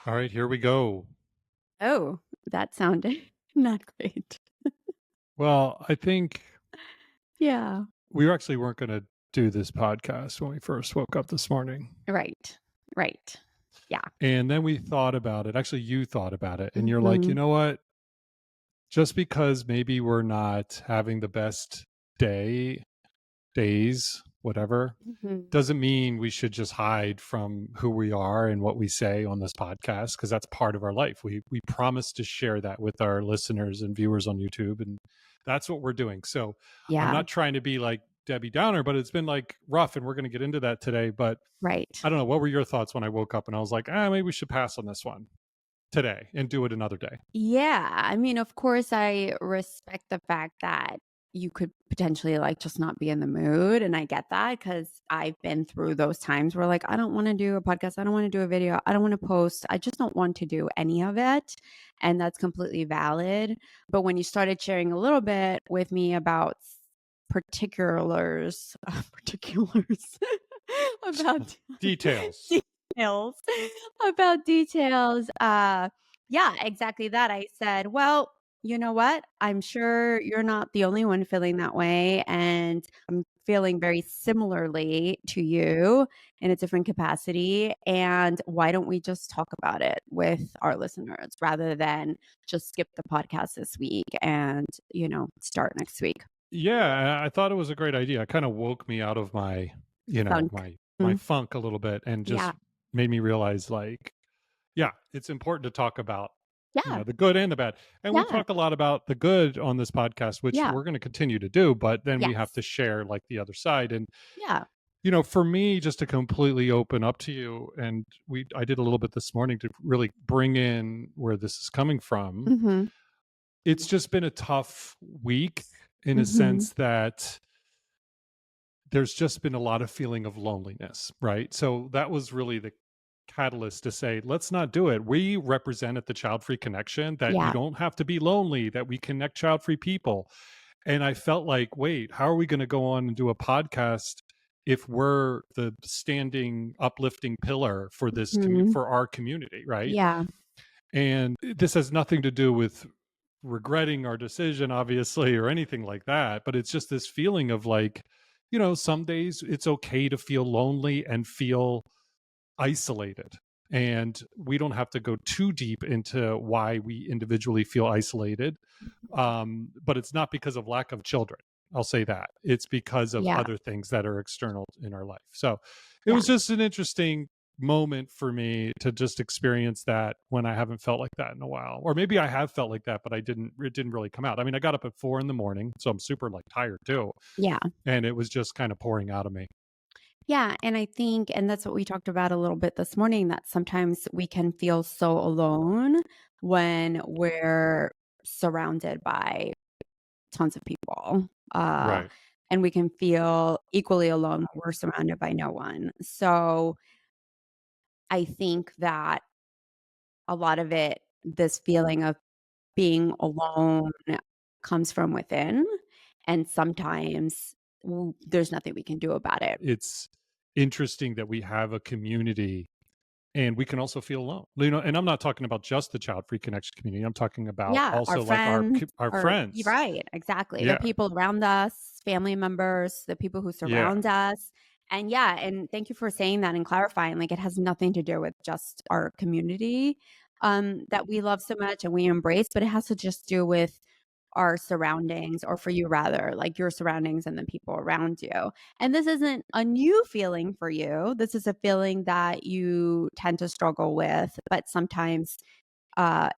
All right, here we go. Oh, that sounded not great. Well, I think Yeah. we actually weren't going to do this podcast when we first woke up this morning. Right. Right. Yeah. And then we thought about it. Actually, you thought about it. And you're like, you Mhm. know what? Just because maybe we're not having the best days, whatever, Mhm. doesn't mean we should just hide from who we are and what we say on this podcast, because that's part of our life. We promise to share that with our listeners and viewers on YouTube, and that's what we're doing. So I'm Yeah. not trying to be like Debbie Downer, but it's been like rough, and we're going to get into that today. But Right. I don't know, what were your thoughts when I woke up and I was like, maybe we should pass on this one today and do it another day? Yeah. I mean, of course, I respect the fact that you could potentially like just not be in the mood. And I get that because I've been through those times where like, I don't want to do a podcast. I don't want to do a video. I don't want to post. I just don't want to do any of it. And that's completely valid. But when you started sharing a little bit with me about particulars, particulars about Details. details, about details, yeah, exactly that. I said, "Well, you know what? I'm sure you're not the only one feeling that way, and I'm feeling very similarly to you in a different capacity, and why don't we just talk about it with our listeners rather than just skip the podcast this week and, start next week?" Yeah, I thought it was a great idea. It kind of woke me out of my, Funk. my Mm, funk a little bit, and just yeah. made me realize, like, yeah, it's important to talk about, Yeah. the good and the bad. And we Yeah. talk a lot about the good on this podcast, which Yeah. we're going to continue to do, but then we have Yes. to share like the other side. And, Yeah. for me, just to completely open up to you, and I did a little bit this morning to really bring in where this is coming from. Mhm. It's just been a tough week in a Mhm. sense that there's just been a lot of feeling of loneliness, right? So that was really the catalyst to say, let's not do it. We represent at the Child Free Connection that you Yeah. don't have to be lonely, that we connect child free people. And I felt like, wait, how are we going to go on and do a podcast if we're the standing, uplifting pillar for Mhm. for our community, right? Yeah. And this has nothing to do with regretting our decision, obviously, or anything like that. But it's just this feeling of like, some days it's okay to feel lonely and feel isolated. And we don't have to go too deep into why we individually feel isolated. But it's not because of lack of children. I'll say that. It's because of Yeah. other things that are external in our life. So it Yeah. was just an interesting moment for me to just experience that when I haven't felt like that in a while. Or maybe I have felt like that, but it didn't really come out. I mean, I got up at 4 a.m, so I'm super like tired too. Yeah. And it was just kind of pouring out of me. Yeah, and I think and that's what we talked about a little bit this morning, that sometimes we can feel so alone when we're surrounded by tons of people, Right. and we can feel equally alone when we're surrounded by no one. So, I think that a lot of it this feeling of being alone comes from within, and sometimes there's nothing we can do about it. It's interesting that we have a community and we can also feel alone. And I'm not talking about just the Child Free Connection community. I'm talking about Yeah, our also like friends our or you're friends. right, exactly. The Yeah. people around us, family members, the people who Yeah. surround us. And yeah, and thank you for saying that and clarifying, like, it has nothing to do with just our community, that we love so much and we embrace, but it has to just do with our surroundings, or for you rather, like your surroundings and the people around you. And this isn't a new feeling for you. This is a feeling that you tend to struggle with, but sometimes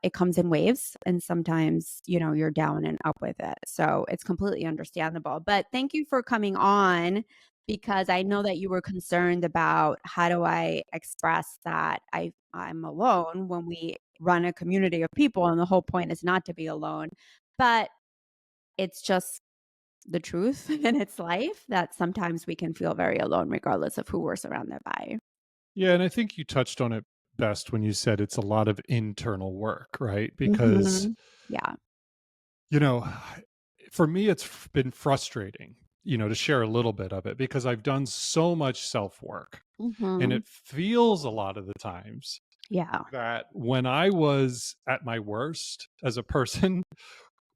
it comes in waves and sometimes, you're down and up with it. So it's completely understandable. But thank you for coming on because I know that you were concerned about how do I express that I'm alone when we run a community of people and the whole point is not to be alone. But it's just the truth and it's life that sometimes we can feel very alone regardless of who we're surrounded by. Yeah. And I think you touched on it best when you said it's a lot of internal work, right? Because, Mhm. Yeah. you know, for me, it's been frustrating, to share a little bit of it because I've done so much self work and Mhm. it feels a lot of the times Yeah. that when I was at my worst as a person,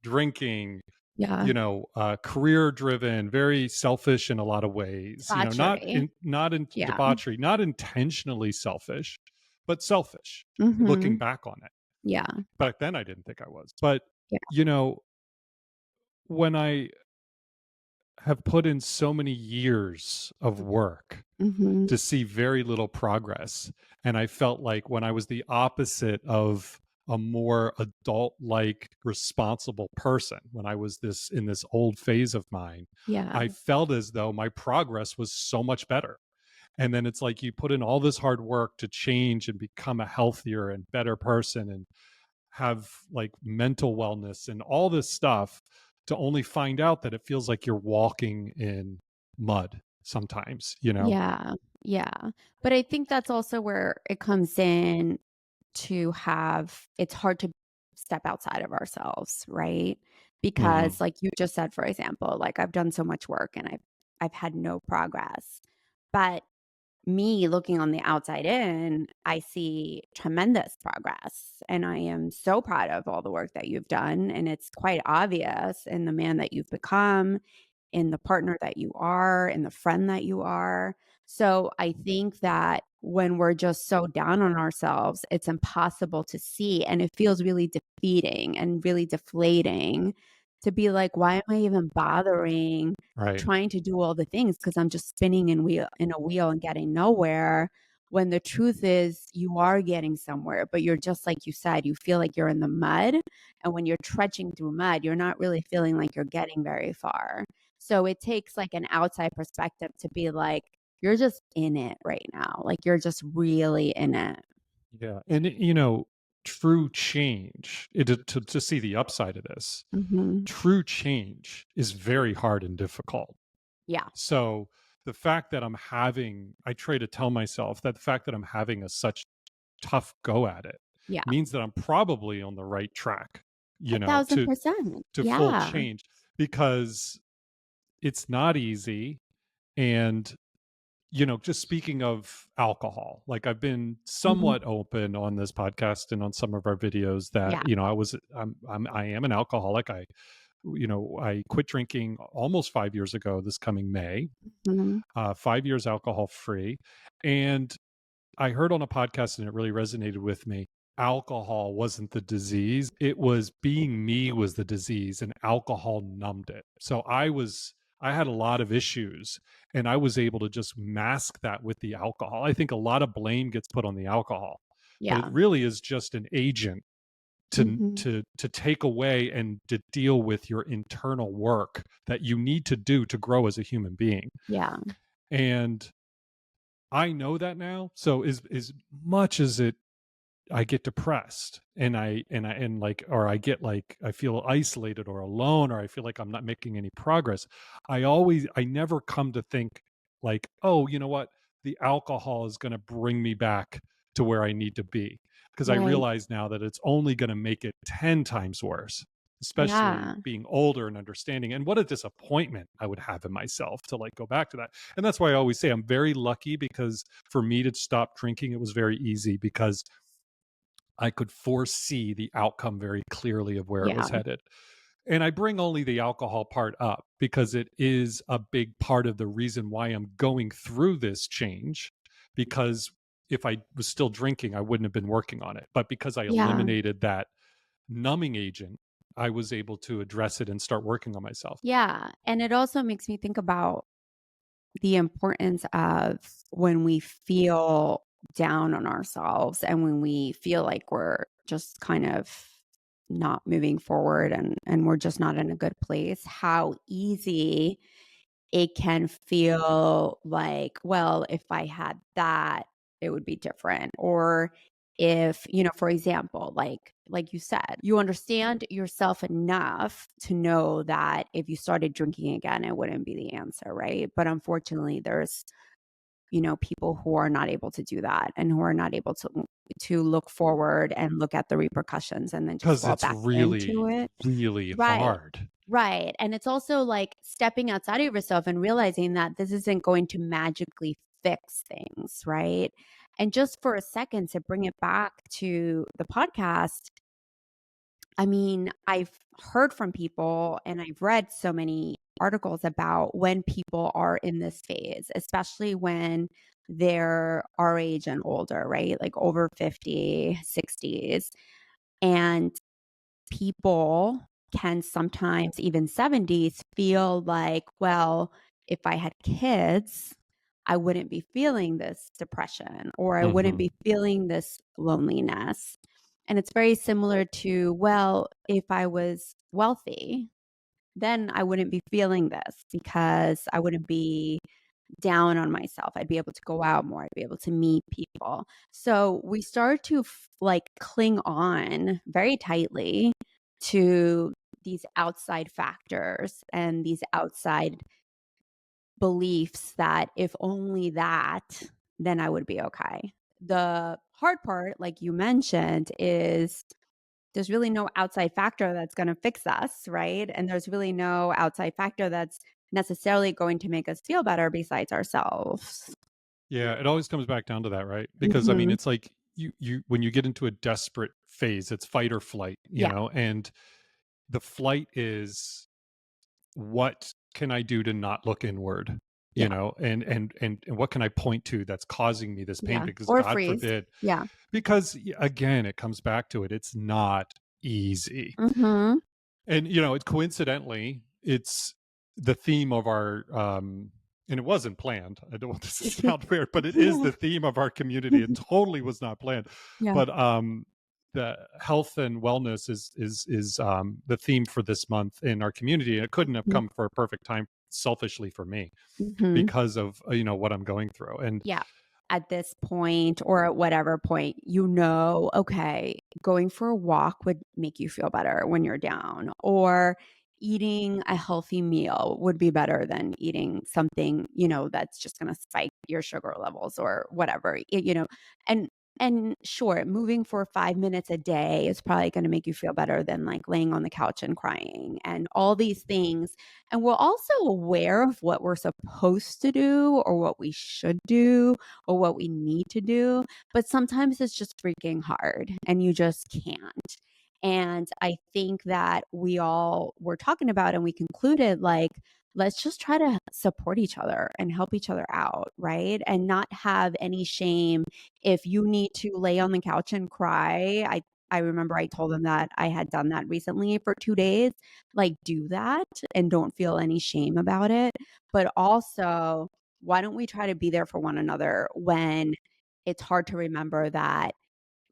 drinking, Yeah. career driven, very selfish in a lot of ways, Debauchery. not in Yeah. debauchery, not intentionally selfish, but selfish looking Mhm. back on it. Yeah. Back then I didn't think I was. But, Yeah. you know, when I have put in so many years of work Mhm. to see very little progress. And I felt like when I was the opposite of a more adult like responsible person, when I was this in this old phase of mine, Yeah. I felt as though my progress was so much better. And then it's like you put in all this hard work to change and become a healthier and better person and have like mental wellness and all this stuff to only find out that it feels like you're walking in mud sometimes. Yeah. Yeah. But I think that's also where it comes in to have it's hard to step outside of ourselves, right? Mhm. Because like you just said, for example, like I've done so much work and I've had no progress. But me looking on the outside in, I see tremendous progress. And I am so proud of all the work that you've done. And it's quite obvious in the man that you've become, in the partner that you are, in the friend that you are. So I think that when we're just so down on ourselves, it's impossible to see. And it feels really defeating and really deflating to be like, why am I even bothering Right. trying to do all the things? Because I'm just spinning in a wheel and getting nowhere. When the truth is, you are getting somewhere, but you're just like you said, you feel like you're in the mud. And when you're trudging through mud, you're not really feeling like you're getting very far. So it takes like an outside perspective to be like, you're just in it right now. Like you're just really in it. Yeah. And true change, to see the upside of this, Mhm. true change is very hard and difficult. Yeah. So the fact that I try to tell myself that the fact that I'm having a such tough go at it Yeah. means that I'm probably on the right track, A to 1,000%. full Yeah. change, because it's not easy. And just speaking of alcohol, like I've been Mhm. somewhat open on this podcast and on some of our videos that Yeah. I am an alcoholic. I quit drinking almost 5 years ago this coming May. Mhm. 5 years alcohol free. And I heard on a podcast and it really resonated with me. Alcohol wasn't the disease. It was being me was the disease, and alcohol numbed it. So I had a lot of issues, and I was able to just mask that with the alcohol. I think a lot of blame gets put on the alcohol, but it Yeah. really is just an agent Mhm. to take away and to deal with your internal work that you need to do to grow as a human being. Yeah. And I know that now. So as much as I get depressed and like, or I get like, I feel isolated or alone, or I feel like I'm not making any progress. I never come to think like, oh, you know what? The alcohol is going to bring me back to where I need to be. Because I Right. realize now that it's only going to make it 10 times worse, especially Yeah. being older and understanding. And what a disappointment I would have in myself to like go back to that. And that's why I always say I'm very lucky, because for me to stop drinking, it was very easy because I could foresee the outcome very clearly of where it Yeah. was headed. And I bring only the alcohol part up because it is a big part of the reason why I'm going through this change. Because if I was still drinking, I wouldn't have been working on it. But because I Yeah. eliminated that numbing agent, I was able to address it and start working on myself. Yeah. And it also makes me think about the importance of when we feel down on ourselves and when we feel like we're just kind of not moving forward and we're just not in a good place, how easy it can feel like, well, if I had that, it would be different. Or if, for example, like you said, you understand yourself enough to know that if you started drinking again, it wouldn't be the answer, right? But unfortunately, there's, people who are not able to do that and who are not able to look forward and look at the repercussions and then just Because fall it's back into really, it. really Right. hard. Right. And it's also like stepping outside of yourself and realizing that this isn't going to magically fix things, right? And just for a second to bring it back to the podcast, I mean, I've heard from people and I've read so many articles about when people are in this phase, especially when they're our age and older, right? Like over 50, 60s. And people can sometimes, even 70s, feel like, well, if I had kids, I wouldn't be feeling this depression or I wouldn't Hmm. be feeling this loneliness. And it's very similar to, well, if I was wealthy, then I wouldn't be feeling this because I wouldn't be down on myself. I'd be able to go out more. I'd be able to meet people. So we start to like cling on very tightly to these outside factors and these outside beliefs that if only that, then I would be okay. The hard part, like you mentioned, is there's really no outside factor that's going to fix us, right? And there's really no outside factor that's necessarily going to make us feel better besides ourselves. Yeah, it always comes back down to that, right? Because I mean, Mhm. it's like you when you get into a desperate phase, it's fight or flight, Yeah, and the flight is, what can I do to not look inward? yeah, And what can I point to that's causing me this pain? yeah. Because Or God freeze. forbid, Yeah. because again, it comes back to it. It's not easy. Mhm. And it coincidentally, it's the theme of our and it wasn't planned. I don't want this to sound weird, but it is Yeah. the theme of our community. It totally was not planned. Yeah. But the health and wellness is the theme for this month in our community. And it couldn't have Mhm. come for a perfect time, selfishly for me, Mhm. because of what I'm going through. And Yeah. At this point or at whatever point, okay, going for a walk would make you feel better when you're down, or eating a healthy meal would be better than eating something, that's just going to spike your sugar levels or whatever, and sure, moving for 5 minutes a day is probably going to make you feel better than like laying on the couch and crying and all these things. And we're also aware of what we're supposed to do or what we should do or what we need to do, but sometimes it's just freaking hard and you just can't. And I think that we all were talking about and we concluded like, let's just try to support each other and help each other out, right? And not have any shame if you need to lay on the couch and cry. I remember I told them that I had done that recently for 2 days. Like, do that and don't feel any shame about it. But also, why don't we try to be there for one another when it's hard to remember that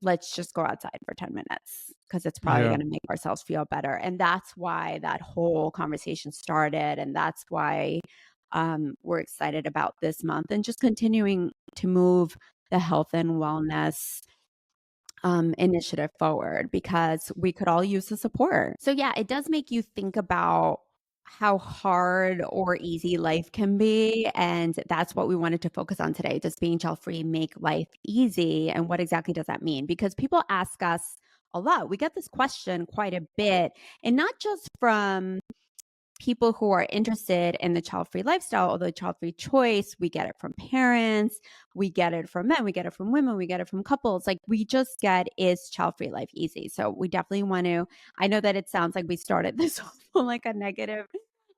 let's just go outside for 10 minutes because it's probably yeah, going to make ourselves feel better. And that's why that whole conversation started. And that's why we're excited about this month and just continuing to move the health and wellness initiative forward because we could all use the support. So, yeah, it does make you think about how hard or easy life can be. And that's what we wanted to focus on today. Does being child free make life easy? And what exactly does that mean? Because people ask us a lot. We get this question quite a bit, and not just from people who are interested in the child-free lifestyle or the child-free choice. We get it from parents, we get it from men, we get it from women, we get it from couples. Like we just get, is child-free life easy? So we definitely want to, I know that it sounds like we started this on like a negative,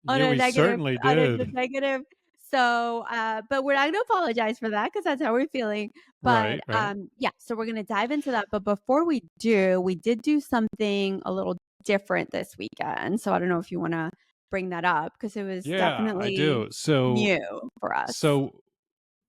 on yeah, a we negative, certainly on a did. negative. So, but we're not going to apologize for that because that's how we're feeling. But Right, right. yeah, so we're going to dive into that. But before we do, we did do something a little different this weekend. So I don't know if you want to bring that up because it was Yeah, I definitely do. So new for us. so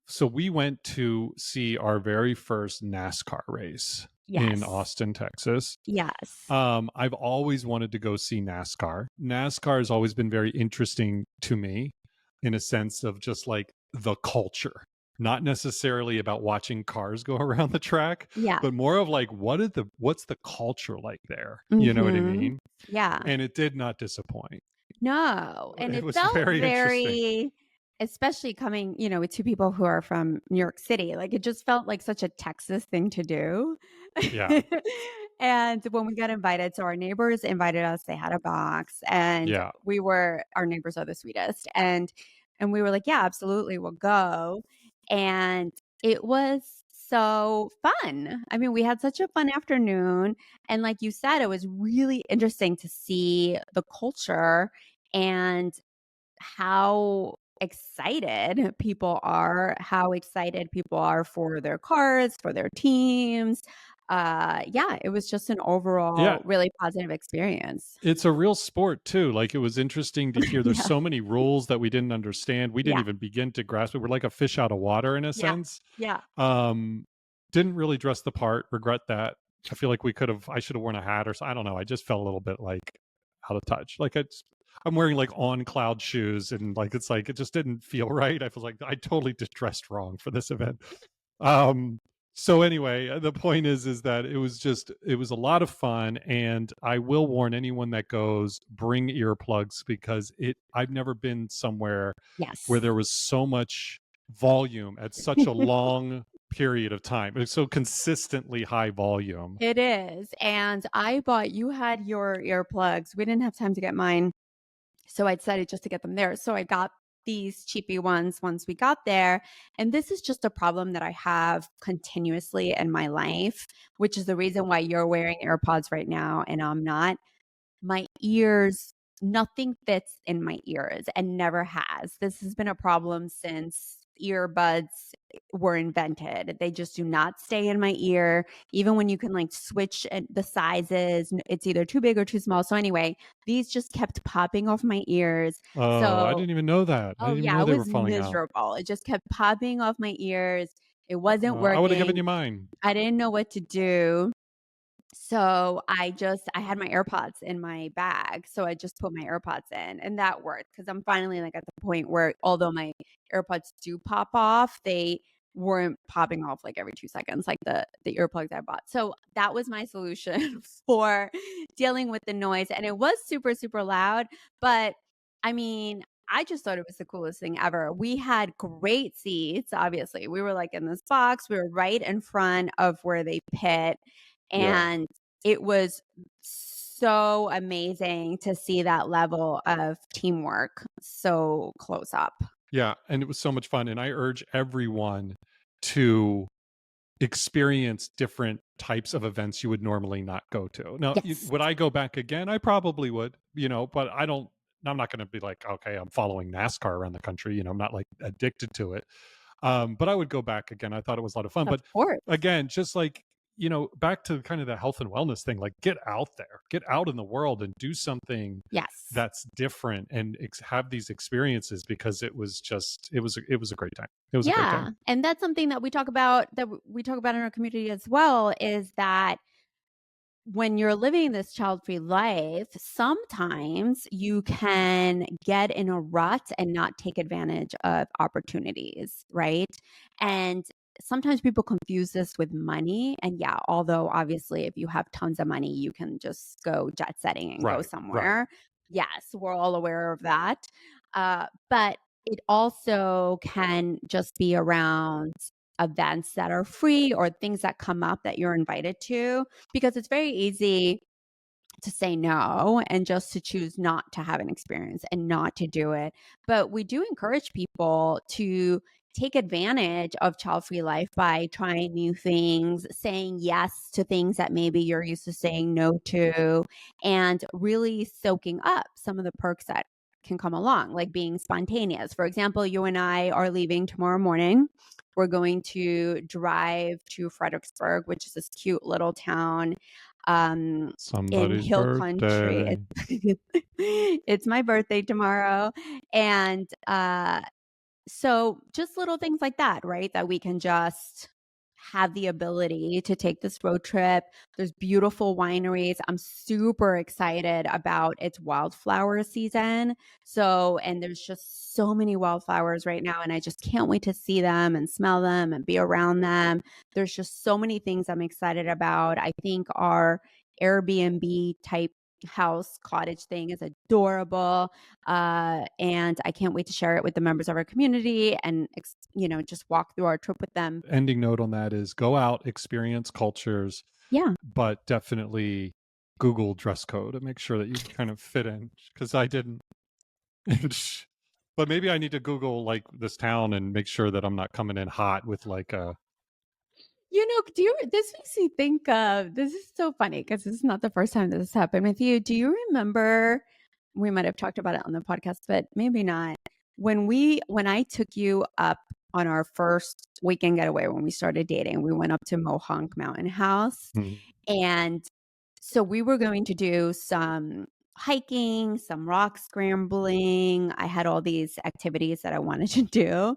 So we went to see our very first NASCAR race in Yes. Austin, Texas. Yes. I've always wanted to go see NASCAR. NASCAR has always been very interesting to me in a sense of just like the culture, not necessarily about watching cars go around the track, Yeah. but more of like what's the culture like there? You know what I Mhm. mean? Yeah. And it did not disappoint. No, and It it was felt very interesting. very, especially coming, with two people who are from New York City, like, it just felt like such a Texas thing to do. Yeah. And when we got invited, so our neighbors invited us, they had a box, and Yeah. our neighbors are the sweetest, and we were like, "Yeah, absolutely, we'll go." And it was so fun. I mean, we had such a fun afternoon, and like you said, it was really interesting to see the culture and how excited people are for their cars, for their teams. Yeah, it was just an Yeah, overall really positive experience. it's a real sport too. Like, it was interesting to hear there's Yeah, so many rules that we didn't understand. We didn't yeah, even begin to grasp it. We're like a fish out of water in a yeah, sense. yeah. Um, didn't really dress the part, regret that. I feel like I should have worn a hat or so. I don't know. I just felt a little bit like out of touch. I'm wearing like on cloud shoes and like it's like it just didn't feel right. I feel like I totally just dressed wrong for this event. Um so anyway, the point is that it was a lot of fun, and I will warn anyone that goes, bring earplugs, because it I've never been somewhere where Yes. there was so much volume at such a long period of time. It's so consistently high volume. It is, and you had your earplugs. We didn't have time to get mine, so I decided just to get them there. So I got these cheapy ones once we got there, and this is just a problem that I have continuously in my life, which is the reason why you're wearing AirPods right now and I'm not. My ears, nothing fits in my ears and never has. This has been a problem since earbuds were invented. They just do not stay in my ear. Even when you can like switch the sizes, it's either too big or too small. So anyway, these just kept popping off my ears. Oh, I So, didn't even know that. I oh didn't even yeah, know it they were was falling out. miserable. It just kept popping off my ears. It wasn't I would have given working. you mine. I didn't know what to do. So I had my AirPods in my bag, so I just put my AirPods in and that worked because 'cause I'm finally, like, at the point where although my AirPods do pop off, they weren't popping off, like, every 2 seconds like the earplugs I bought. So that was my solution for dealing with the noise, and it was super, super loud, but, I mean, I just thought it was the coolest thing ever. We had great seats, obviously. We were, like, in this box, we were right in front of where they pit, Yeah. and it was so amazing to see that level of teamwork so close up. Yeah, and it was so much fun, and I urge everyone to experience different types of events you would normally not go to. Now, Yes. would I go back again? I probably would, but I'm not gonna be like, "Okay, I'm following NASCAR around the country," I'm not, like, addicted to it. But I would go back again. I thought it was a lot of fun. Of But course. again, just like, back to kind of the health and wellness thing, like get out there, get out in the world and do something Yes. that's different and have these experiences, because it was a great time. It was a great Yeah, time. and that's something that we talk about in our community as well, is that when you're living this child-free life, sometimes you can get in a rut and not take advantage of opportunities, right? And sometimes people confuse this with money. And yeah, although obviously if you have tons of money, you can just go jet setting and go Right, right. somewhere. Yes, we're all aware of that. But it also can just be around events that are free or things that come up that you're invited to, because it's very easy to say no and just to choose not to have an experience and not to do it. But we do encourage people to take advantage of child-free life by trying new things, saying yes to things that maybe you're used to saying no to, and really soaking up some of the perks that can come along, like being spontaneous. For example, you and I are leaving tomorrow morning. We're going to drive to Fredericksburg, which is this cute little town in Somebody's hill country. birthday. It's my birthday tomorrow, and, so just little things like that, right? That we can just have the ability to take this road trip. There's beautiful wineries. I'm super excited about its wildflower season. So, and there's just so many wildflowers right now, and I just can't wait to see them and smell them and be around them. There's just so many things I'm excited about. I think our Airbnb type house cottage thing is adorable, and I can't wait to share it with the members of our community and just walk through our trip with them. Ending note on that is go out, experience cultures, Yeah. but definitely Google dress code and make sure that you kind of fit in, because I didn't. But maybe I need to Google like this town and make sure that I'm not coming in hot with like a this makes me think of, this is so funny because this is not the first time that this happened with you. Do you remember, we might have talked about it on the podcast, but maybe not. When I took you up on our first weekend getaway when we started dating, we went up to Mohonk Mountain House. Mhm. And so we were going to do some hiking, some rock scrambling. I had all these activities that I wanted to do.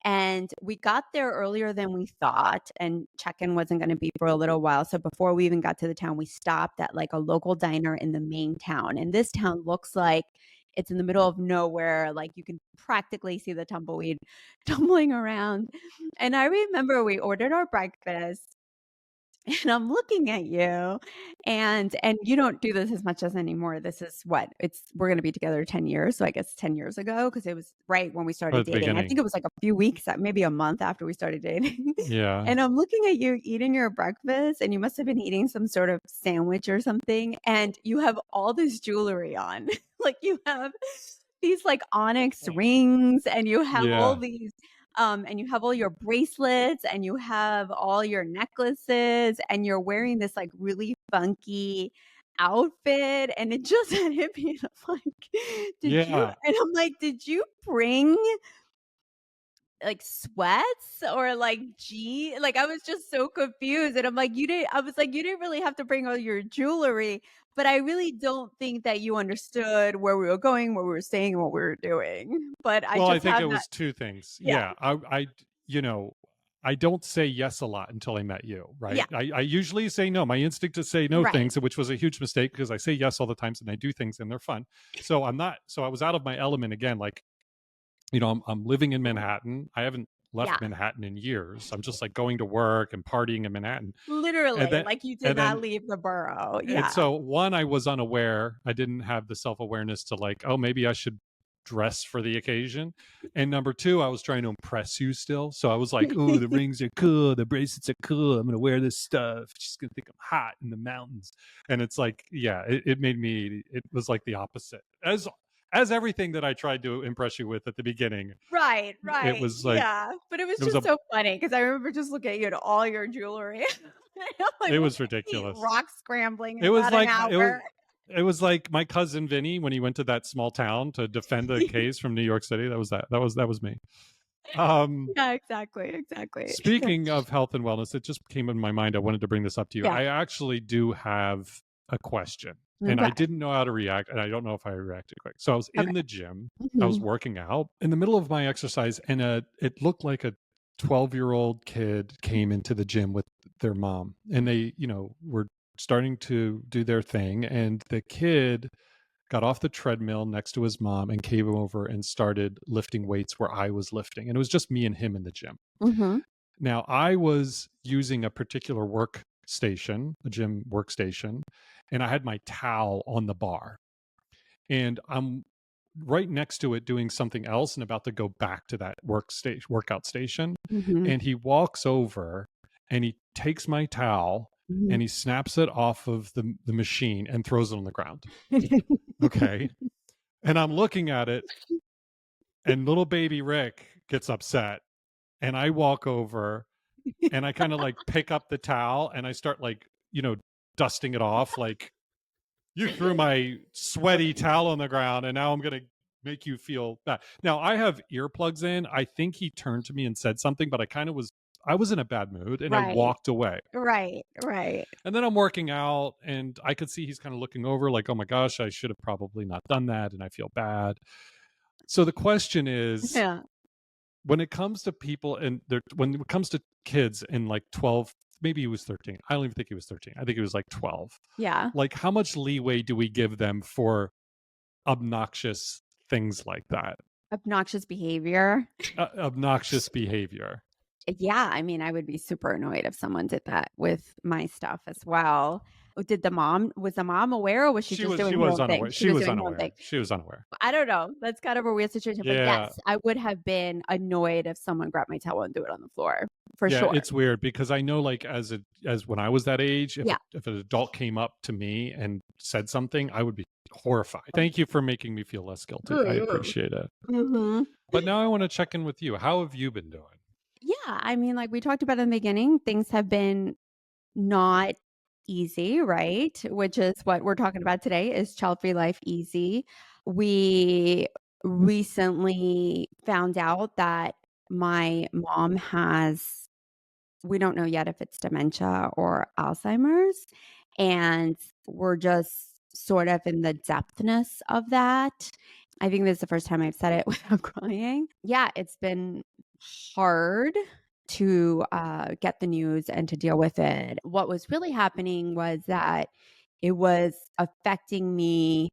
And we got there earlier than we thought, and check-in wasn't going to be for a little while. So before we even got to the town, we stopped at like a local diner in the main town. And this town looks like it's in the middle of nowhere. Like you can practically see the tumbleweed tumbling around. And I remember we ordered our breakfast. And I'm looking at you, and you don't do this as much as anymore. This is what we're gonna be together 10 years, so I guess 10 years ago, because it was right when we started At the dating. I think beginning. it was like a few weeks, maybe a month after we started dating. Yeah. And I'm looking at you eating your breakfast, and you must have been eating some sort of sandwich or something, and you have all this jewelry on. Like, you have these, like, onyx rings, and you have all Yeah. these and you have all your bracelets, and you have all your necklaces, and you're wearing this like really funky outfit, and it just had hit me. And I'm like, Yeah. did you bring like sweats or like like I was just so confused. And I'm like, I was like, you didn't really have to bring all your jewelry, but I really don't think that you understood where we were going, where we were staying, and what we were doing. But I Well, I just think it had that. was two things. Yeah. Yeah. You know, I don't say yes a lot until I met you, Yeah. right? I usually say no. My instinct to say no Right. things, which was a huge mistake because I say yes all the times and I do things and they're fun. So I was out of my element again. Like, I'm living in Manhattan. I haven't left Yeah. Manhattan in years. I'm just like going to work and partying in Manhattan. And Literally, then, like you did and not then, leave the borough. and Yeah. so one, I was unaware. I didn't have the self-awareness to like, oh, maybe I should dress for the occasion. And number two, I was trying to impress you still. So I was like, oh, the rings are cool. The bracelets are cool. I'm going to wear this stuff. She's going to think I'm hot in the mountains. And it's like, yeah, it was like the opposite. As everything that I tried to impress you with at the beginning, Right, it right. was like, Yeah. But it was it was just a, so funny because I remember just looking at you at all your jewelry. I'm like, it we're was gonna be ridiculous. rock scrambling in It was about an like, hour. it was like my cousin Vinny when he went to that small town to defend the case from New York City. That was me. Yeah, exactly, exactly. Speaking of health and wellness, it just came in my mind. I wanted to bring this up to you. Yeah. I actually do have a question, and I Okay. didn't know how to react, and I don't know if I reacted quick. So I was Okay. in the gym. I was Mhm. working out in the middle of my exercise, and it looked like a 12-year-old kid came into the gym with their mom, and they, were starting to do their thing, and the kid got off the treadmill next to his mom and came over and started lifting weights where I was lifting. And it was just me and him in the gym. Mhm. Now, I was using a particular workstation, a gym workstation, and I had my towel on the bar. And I'm right next to it doing something else and about to go back to that workout station. Mhm. And he walks over and he takes my towel Mhm. and he snaps it off of the machine and throws it on the ground. Okay. And I'm looking at it, and little baby Rick gets upset. And I walk over and I kind of like pick up the towel and I start like, dusting it off. Like, you threw my sweaty towel on the ground and now I'm going to make you feel bad. Now, I have earplugs in. I think he turned to me and said something, but I was in a bad mood and I Right. walked away. Right, right. And then I'm working out and I could see he's kind of looking over like, oh my gosh, I should have probably not done that. And I feel bad. So the question is, Yeah. when it comes to people and when it comes to kids in like 12, maybe he was 13. I don't even think he was 13. I think he was like 12. Yeah. Like, how much leeway do we give them for obnoxious things like that? Obnoxious behavior. Obnoxious behavior. Yeah, I mean, I would be super annoyed if someone did that with my stuff as well. Was the mom aware, or was she just She doing her was own thing? unaware. She was doing her own thing. She was unaware. I don't know. That's kind of a weird situation, but Yeah. yes, I would have been annoyed if someone grabbed my towel and threw it on the floor for Yeah, sure. it's weird because I know, like, as when I was that age, Yeah. if an adult came up to me and said something, I would be horrified. Thank you for making me feel less guilty. I appreciate it. Mhm. But now I want to check in with you. How have you been doing? Yeah, I mean, like we talked about in the beginning, things have been not easy, right? Which is what we're talking about today is Childfree Life easy. We recently found out that my mom has, we don't know yet if it's dementia or Alzheimer's, and we're just sort of in the depthness of that. I think this is the first time I've said it without crying. Yeah, it's been hard to get the news and to deal with it. What was really happening was that it was affecting me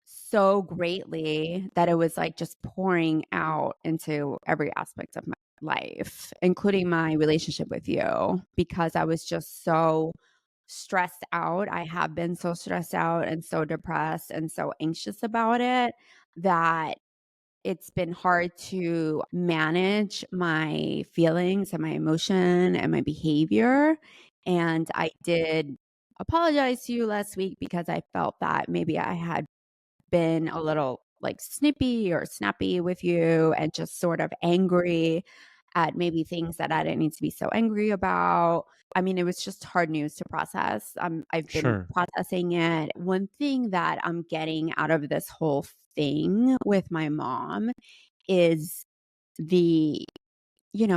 so greatly that it was like just pouring out into every aspect of my life, including my relationship with you, because I was just so stressed out. I have been so stressed out and so depressed and so anxious about it that it's been hard to manage my feelings and my emotion and my behavior. And I did apologize to you last week because I felt that maybe I had been a little like snippy or snappy with you and just sort of angry at maybe things that I didn't need to be so angry about. I mean, it was just hard news to process. I've been Sure. processing it. One thing that I'm getting out of this whole thing with my mom is the,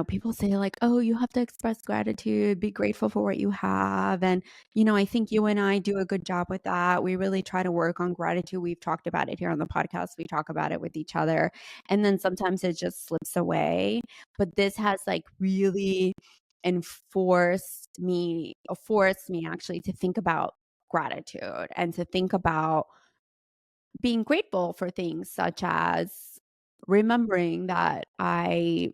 people say like, "Oh, you have to express gratitude, be grateful for what you have." And, I think you and I do a good job with that. We really try to work on gratitude. We've talked about it here on the podcast. We talk about it with each other. And then sometimes it just slips away. But this has like really forced me actually to think about gratitude and to think about being grateful for things such as remembering that I,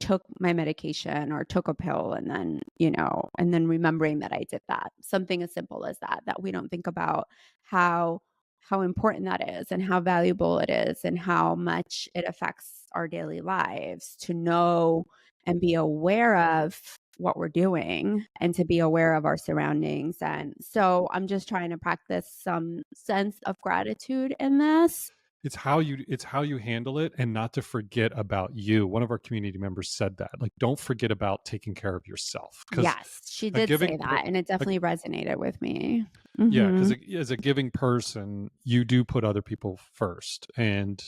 took my medication or took a pill and then remembering that I did that. Something as simple as that, that we don't think about how important that is and how valuable it is and how much it affects our daily lives to know and be aware of what we're doing and to be aware of our surroundings. And so I'm just trying to practice some sense of gratitude in this. It's how you handle it, and not to forget about you. One of our community members said that, like, don't forget about taking care of yourself, because Yes, she a did say giving per that, and it a definitely resonated with me. yeah, because Mhm. as a giving person, you do put other people first, and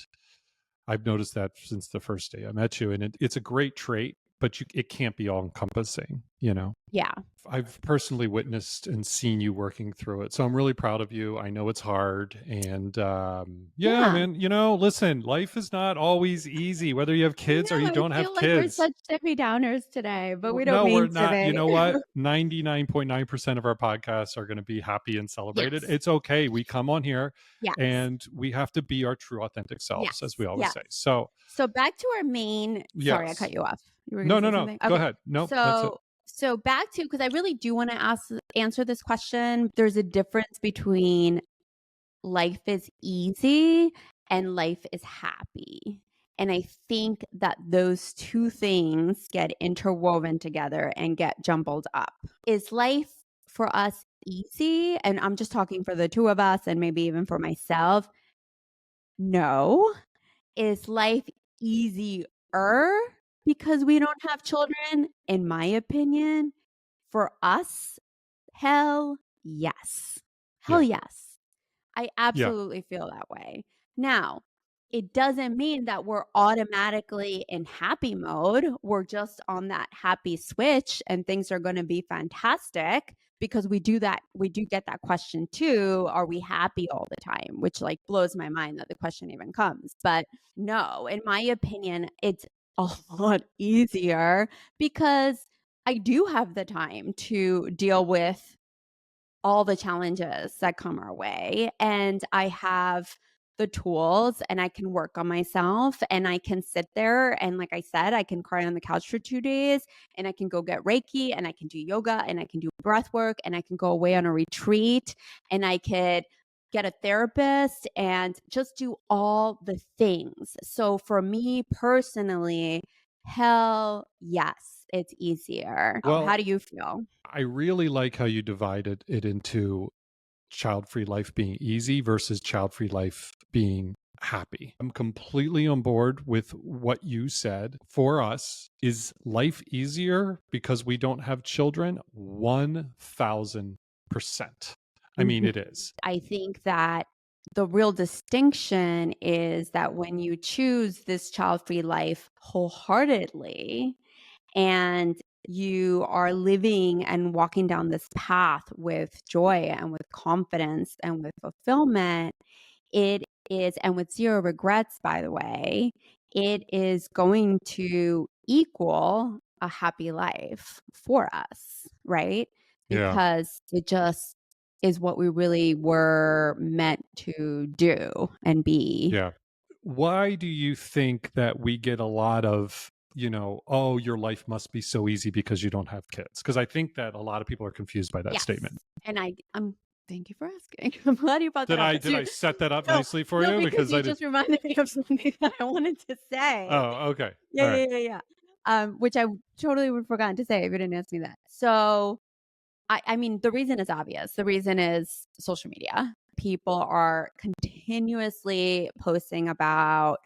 I've noticed that since the first day I met you, and it's a great trait, but it can't be all encompassing, you know? Yeah. I've personally witnessed and seen you working through it. So I'm really proud of you. I know it's hard. And yeah, Yeah. man, listen, life is not always easy, whether you have I kids or know, you I don't have feel like we're kids. such Debbie Downers today, but we don't No, we're mean to not. You be. know what? 99.9% of our podcasts are going to be happy and celebrated. Yes. It's okay. We come on here Yes. and we have to be our true, authentic selves, as Yes. we always Yes. say. So, So back to our main, sorry, I cut yes. you off. You were gonna No, no, say no. something? Go Okay. ahead. Nope. That's it. So back to, because I really do want to answer this question. There's a difference between life is easy and life is happy. And I think that those two things get interwoven together and get jumbled up. Is life for us easy? And I'm just talking for the two of us and maybe even for myself. No. Is life easier because we don't have children? In my opinion, for us, hell yes. Hell Yeah. yes. I Yeah. absolutely feel that way. Now, it doesn't mean that we're automatically in happy mode. We're just on that happy switch and things are going to be fantastic, because we do that. We do get that question too. Are we happy all the time? Which like blows my mind that the question even comes. But no, in my opinion, it's a lot easier because I do have the time to deal with all the challenges that come our way. And I have the tools and I can work on myself and I can sit there. And like I said, I can cry on the couch for 2 days and I can go get Reiki and I can do yoga and I can do breath work and I can go away on a retreat and I could get a therapist and just do all the things. So for me personally, hell yes, it's easier. How Well, do you feel? I really like how you divided it into child free life being easy versus child free life being happy. I'm completely on board with what you said. For us, is life easier because we don't have children? 1000%. I mean, Mhm. it is. I think that the real distinction is that when you choose this child-free life wholeheartedly and you are living and walking down this path with joy and with confidence and with fulfillment, it is, and with zero regrets, by the way, it is going to equal a happy life for us, right? Yeah. Because it just is what we really were meant to do and be. Yeah. Why do you think that we get a lot of, oh, your life must be so easy because you don't have kids? Because I think that a lot of people are confused by that Yes. statement. And I'm thank you for asking. I'm glad you brought Did that up. I did I set that up No, nicely for no, you? because Because you I did. just reminded me of something that I wanted to say. Oh, okay. Yeah, All right. yeah, yeah, yeah. Which I totally would have forgotten to say if you didn't ask me that. So I mean, the reason is obvious. The reason is social media. People are continuously posting about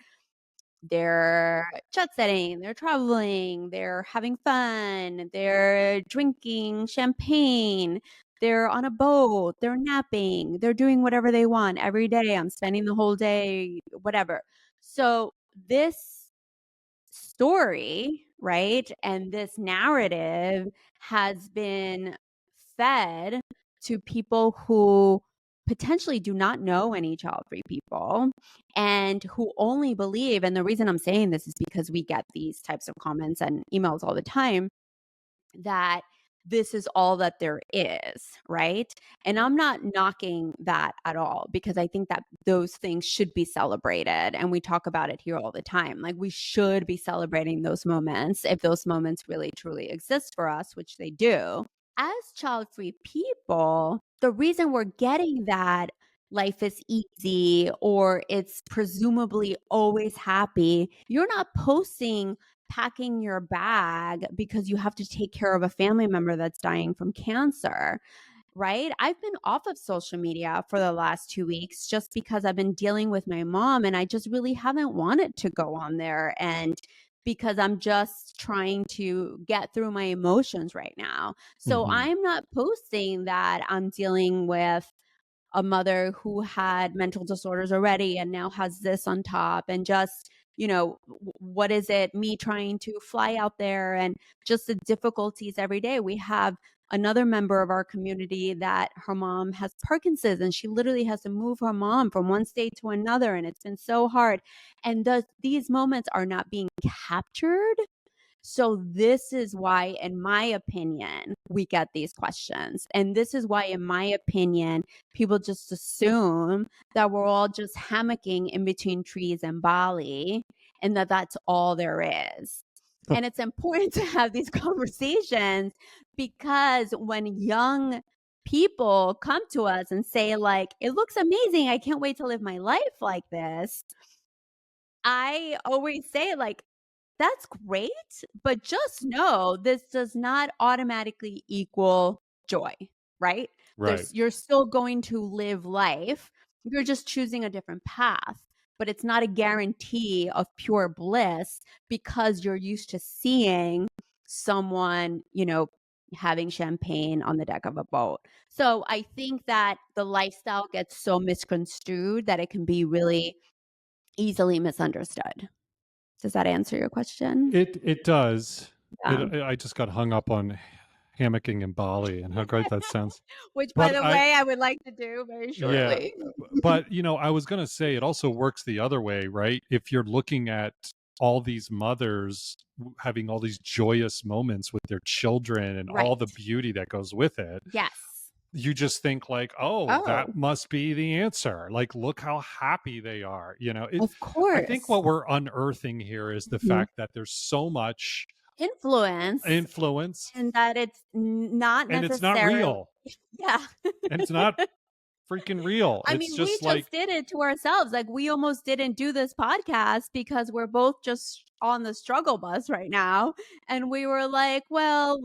their jet setting, they're traveling, they're having fun, they're drinking champagne, they're on a boat, they're napping, they're doing whatever they want every day. I'm spending the whole day, whatever. So this story, right? And this narrative has been fed to people who potentially do not know any child free people and who only believe. And the reason I'm saying this is because we get these types of comments and emails all the time that this is all that there is, right? And I'm not knocking that at all because I think that those things should be celebrated. And we talk about it here all the time. Like we should be celebrating those moments if those moments really truly exist for us, which they do. As child free people, the reason we're getting that life is easy or it's presumably always happy, you're not posting packing your bag because you have to take care of a family member that's dying from cancer, right? I've been off of social media for the last 2 weeks just because I've been dealing with my mom and I just really haven't wanted to go on there, and because I'm just trying to get through my emotions right now. So Mhm. I'm not posting that I'm dealing with a mother who had mental disorders already and now has this on top, and just what is it, me trying to fly out there and just the difficulties every day. We have another member of our community that her mom has Parkinson's and she literally has to move her mom from one state to another, and it's been so hard, and these moments are not being captured. So this is why, in my opinion, we get these questions. And this is why, in my opinion, people just assume that we're all just hammocking in between trees in Bali and that that's all there is. And it's important to have these conversations because when young people come to us and say, like, it looks amazing, I can't wait to live my life like this, I always say, like, that's great, but just know this does not automatically equal joy, right? Right. You're still going to live life. You're just choosing a different path, but it's not a guarantee of pure bliss because you're used to seeing someone, having champagne on the deck of a boat. So I think that the lifestyle gets so misconstrued that it can be really easily misunderstood. Does that answer your question? It does. Yeah. I just got hung up on hammocking in Bali and how great that sounds. Which, by But the I way, I would like to do very Yeah, shortly. but, I was gonna say it also works the other way, right? If you're looking at all these mothers having all these joyous moments with their children and all the Right. beauty that goes with it, Yes. you just think like, "Oh, Oh, that must be the answer. Like, look how happy they are." of I think course. what we're unearthing here is the Mhm. fact that there's so much Influence, influence and that it's not and it's not necessarily. real, Yeah. and it's not freaking real. I It's mean, we just like just did it to ourselves. Like, we almost didn't do this podcast because we're both just on the struggle bus right now. And we were like, well,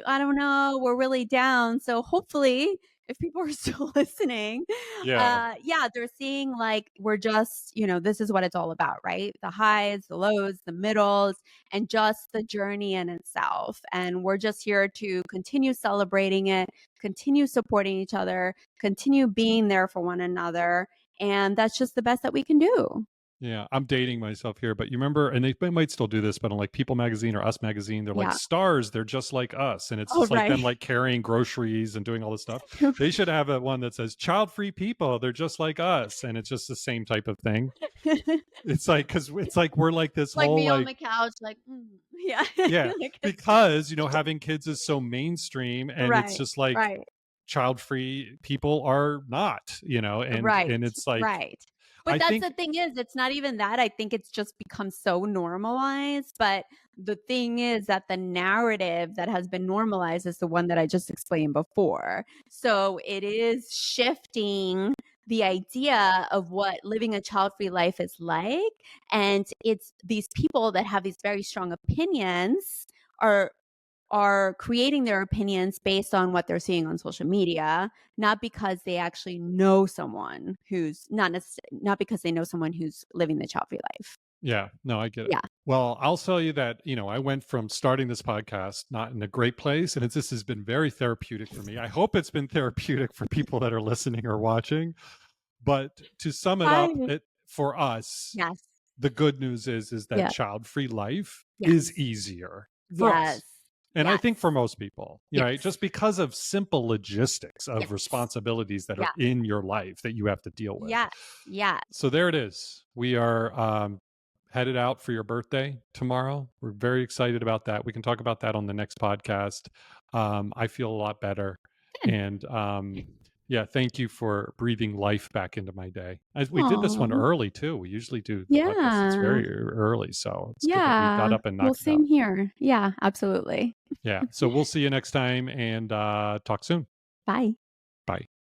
I don't know, we're really down. So hopefully if people are still listening, Yeah. yeah, they're seeing like we're just, this is what it's all about, right? The highs, the lows, the middles, and just the journey in itself. And we're just here to continue celebrating it, continue supporting each other, continue being there for one another. And that's just the best that we can do. Yeah, I'm dating myself here, but you remember, and they might still do this, but on like People Magazine or Us Magazine, they're like Yeah. stars. They're just like us, and it's Oh, just like them right. like carrying groceries and doing all this stuff. They should have a one that says "child-free people." They're just like us, and it's just the same type of thing. It's like because it's like we're like this Like whole me on like the couch, like, yeah. yeah, Like, because having kids is so mainstream, and it's right, just like right. child-free people are not, Right, and it's like right. But I that's the think thing is, it's not even that, I think it's just become so normalized, but the thing is that the narrative that has been normalized is the one that I just explained before. So it is shifting the idea of what living a child-free life is like, and it's these people that have these very strong opinions are creating their opinions based on what they're seeing on social media, not because they actually know someone who's not because they know someone who's living the child-free life. yeah, no, I get it. Yeah. Well, I'll tell you that, I went from starting this podcast not in a great place, and this has been very therapeutic for me. I hope it's been therapeutic for people that are listening or watching. But to sum it up, Hi. for us, Yes. the good news is that Yeah. child-free life is Yes. easier for Yes. us. And I Yes. think for most people, right? Yes. Just because of simple logistics of Yes. responsibilities that are Yeah. in your life that you have to deal with. Yes. Yes. So there it is. We are headed out for your birthday tomorrow. We're very excited about that. We can talk about that on the next podcast. I feel a lot better. Good. And yeah, thank you for breathing life back into my day. We did this one Aw. early too. We usually do the podcast. It's Yeah. very early. So it's good that we got Yeah. up and Well, knocked it out. same here. Yeah, absolutely. Yeah. So we'll see you next time and talk soon. Bye. Bye.